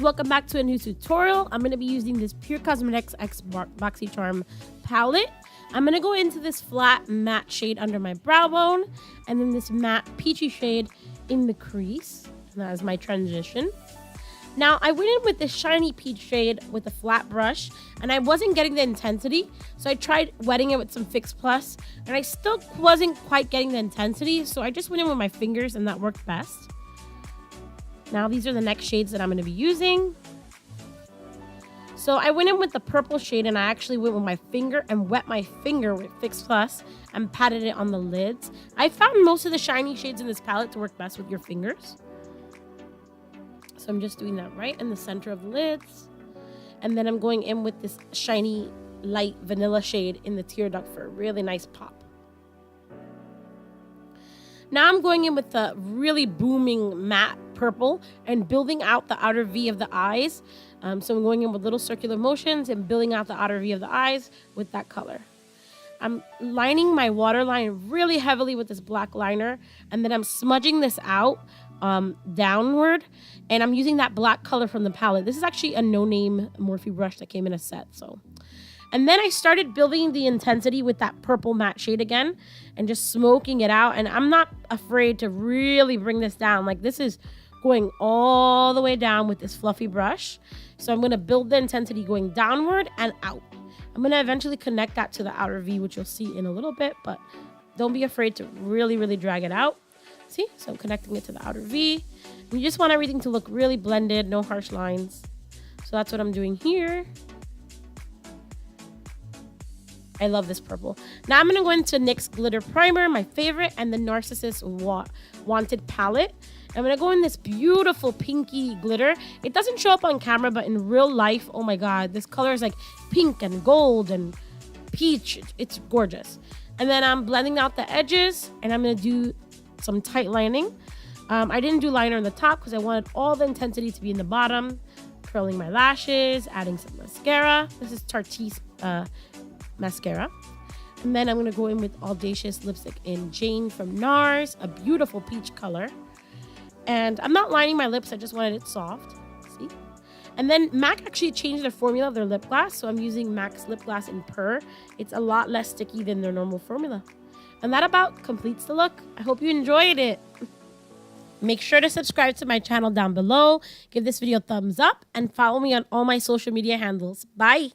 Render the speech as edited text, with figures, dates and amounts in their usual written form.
welcome back to a new tutorial. I'm going to be using this PUR Cosmetics X BoxyCharm palette. I'm going to go into this flat matte shade under my brow bone, and then this matte peachy shade in the crease. And that is my transition. Now, I went in with this shiny peach shade with a flat brush, and I wasn't getting the intensity, so I tried wetting it with some Fix Plus, and I still wasn't quite getting the intensity, so I just went in with my fingers, and that worked best. Now, these are the next shades that I'm going to be using. So I went in with the purple shade, and I actually went with my finger and wet my finger with Fix Plus and patted it on the lids. I found most of the shiny shades in this palette to work best with your fingers. So I'm just doing that right in the center of the lids. And then I'm going in with this shiny light vanilla shade in the tear duct for a really nice pop. Now I'm going in with the really booming matte purple and building out the outer V of the eyes. So I'm going in with little circular motions and building out the outer V of the eyes with that color. I'm lining my waterline really heavily with this black liner, and then I'm smudging this out downward, and I'm using that black color from the palette. This is actually a no-name Morphe brush that came in a set. And then I started building the intensity with that purple matte shade again and just smoking it out. And I'm not afraid to really bring this down. Like, this is going all the way down with this fluffy brush. So I'm going to build the intensity going downward and out. I'm going to eventually connect that to the outer V, which you'll see in a little bit, but don't be afraid to really, really drag it out. See? So I'm connecting it to the outer V. And you just want everything to look really blended, no harsh lines. So that's what I'm doing here. I love this purple. Now I'm going to go into NYX Glitter Primer, my favorite, and the Narcissus Wanted palette. I'm going to go in this beautiful pinky glitter. It doesn't show up on camera, but in real life, oh my god, this color is like pink and gold and peach. It's gorgeous. And then I'm blending out the edges, and I'm going to do some tight lining. I didn't do liner on the top because I wanted all the intensity to be in the bottom. Curling my lashes, adding some mascara. This is Tarte's mascara. And then I'm going to go in with Audacious lipstick in Jane from NARS, a beautiful peach color. And I'm not lining my lips, I just wanted it soft. See? And then MAC actually changed their formula of their lip gloss, so I'm using MAC's lip gloss in PUR. It's a lot less sticky than their normal formula. And that about completes the look. I hope you enjoyed it. Make sure to subscribe to my channel down below, give this video a thumbs up, and follow me on all my social media handles. Bye!